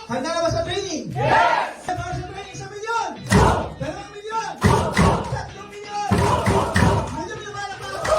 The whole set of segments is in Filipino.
Handa na ba sa training? Yes! Para sa training, 1,000,000! 2,000,000! 3,000,000! Medyo pinapalak pa!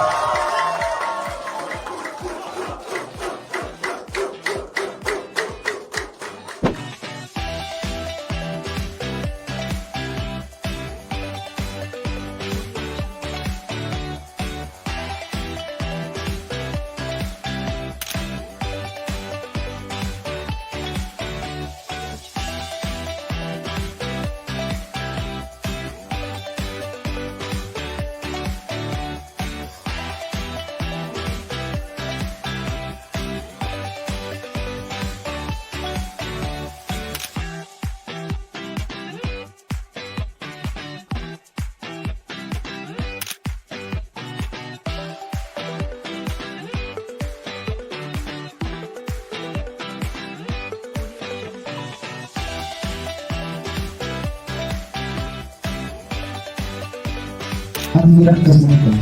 Ang hirap kasi nito,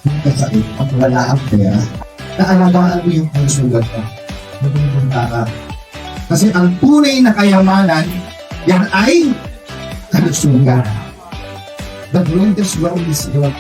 yung kasakit, ang wala ang pera, naalagaan mo yung sugat ka, mapupunta ka. Kasi ang tunay na kayamanan, yan ay kalusugan. The greatest wealth is God.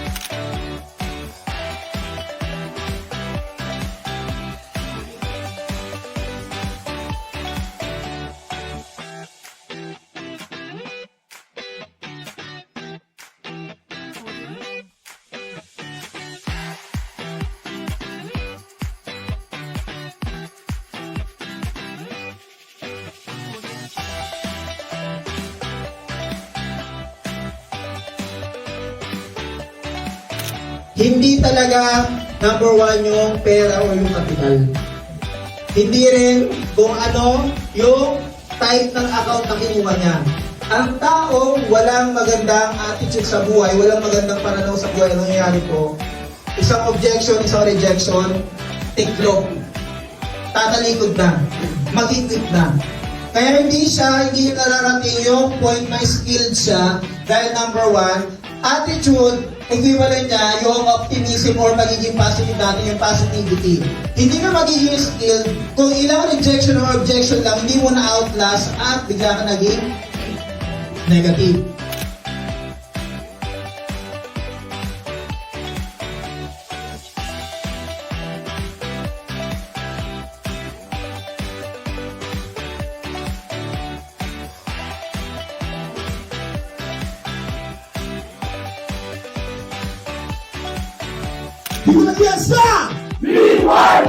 Hindi talaga number one yung pera o yung kapital. Hindi rin kung ano yung type ng account na kinuha niya. Ang tao walang magandang attitude sa buhay, walang magandang pananaw sa buhay, ang nangyayari po, isang objection, isang rejection, tiklop, tatalikod na, magigit na. Kaya hindi niya nararating yung point na skilled siya dahil number one, attitude, equivalent niya yung optimism or magiging positive natin, yung positivity. Hindi ka magiging skilled kung ilang rejection or objection lang, hindi mo na-outlast at bigla ka naging negative. Viva la fiesta! ¡Viva el